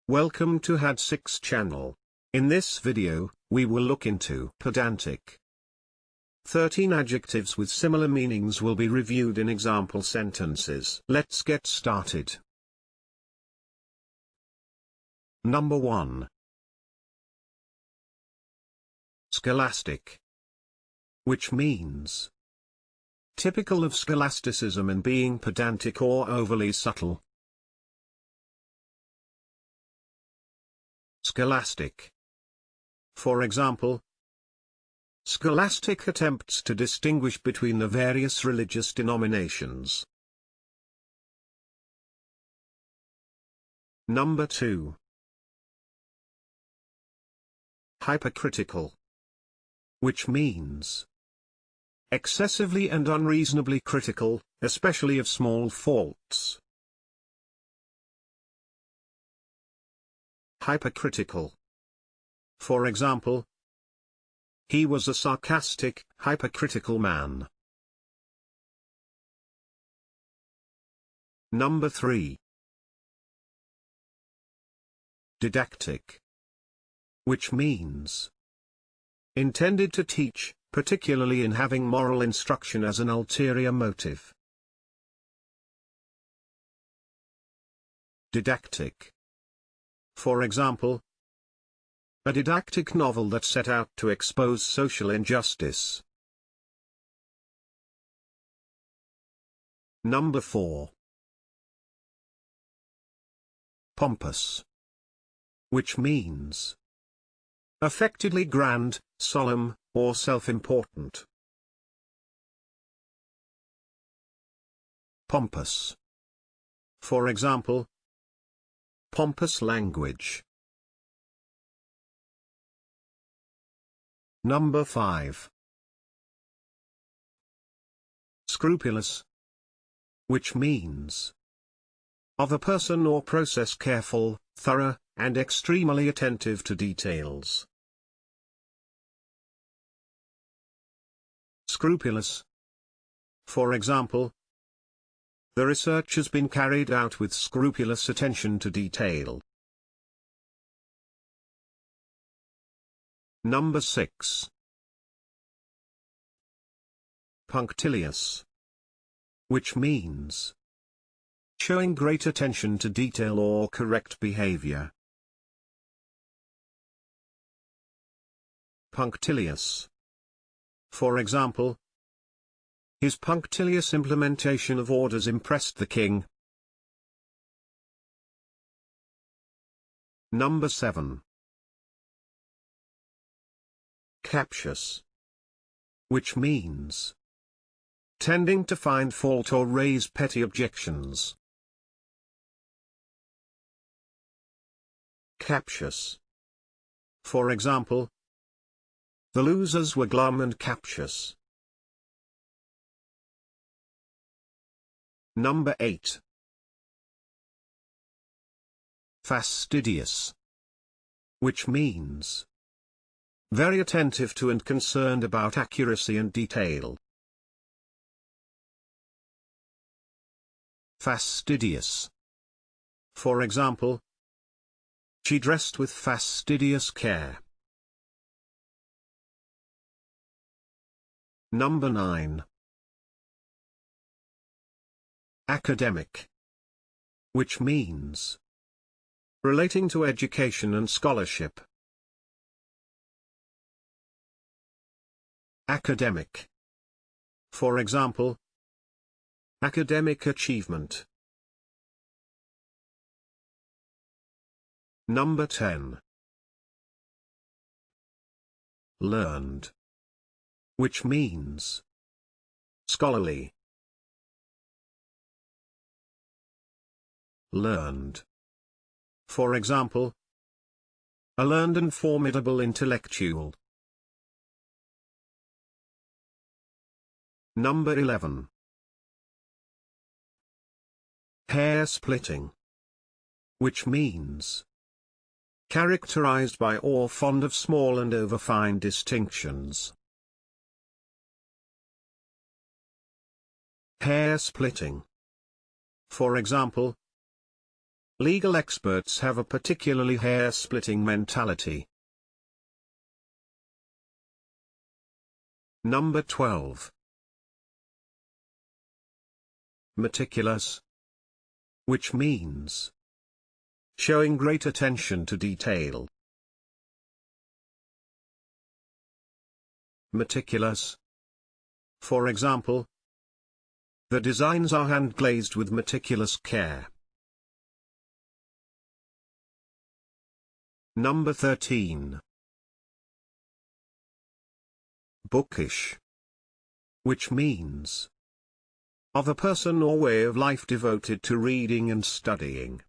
Welcome to had6 channel. In this video, we will look into pedantic. 13 adjectives with similar meanings will be reviewed in example sentences. Let's get started. Number 1. Scholastic. Which means typical of scholasticism in being pedantic or overly subtle. Scholastic. For example, scholastic attempts to distinguish between the various religious denominations. Number 2. Hypercritical. Which means excessively and unreasonably critical, especially of small faults. Hypercritical. For example, he was a sarcastic, hypercritical man. Number 3. Didactic. Which means intended to teach, particularly in having moral instruction as an ulterior motive. Didactic. For example, a didactic novel that set out to expose social injustice. Number 4. Pompous. Which means affectedly grand, solemn, or self-important. Pompous. For example, pompous language. Number 5. Scrupulous. Which means of a person or process careful, thorough, and extremely attentive to details. Scrupulous. For example, the research has been carried out with scrupulous attention to detail. Number 6. Punctilious. Which means showing great attention to detail or correct behavior. Punctilious. For example, his punctilious implementation of orders impressed the king. Number 7. Captious. Which means tending to find fault or raise petty objections. Captious. For example, the losers were glum and captious. Number 8. Fastidious. Which means very attentive to and concerned about accuracy and detail. Fastidious. For example, she dressed with fastidious care. Number 9. Academic. Which means relating to education and scholarship. Academic. For example, academic achievement. Number 10. Learned. Which means scholarly. Learned. For example, a learned and formidable intellectual. Number 11. Hair-splitting. Which means characterized by or fond of small and over-fine distinctions. Hair-splitting. For example, Legal experts have a particularly hair-splitting mentality. Number 12. Meticulous, which means showing great attention to detail. Meticulous. For example, the designs are hand-glazed with meticulous care. Number 13. Bookish, which means of a person or way of life devoted to reading and studying.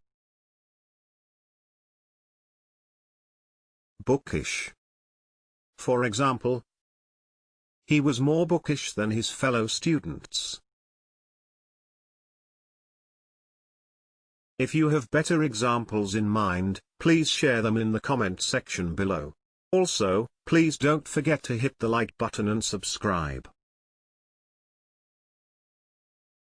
Bookish. For example, he was more bookish than his fellow students. If you have better examples in mind, please share them in the comment section below. Also, please don't forget to hit the like button and subscribe.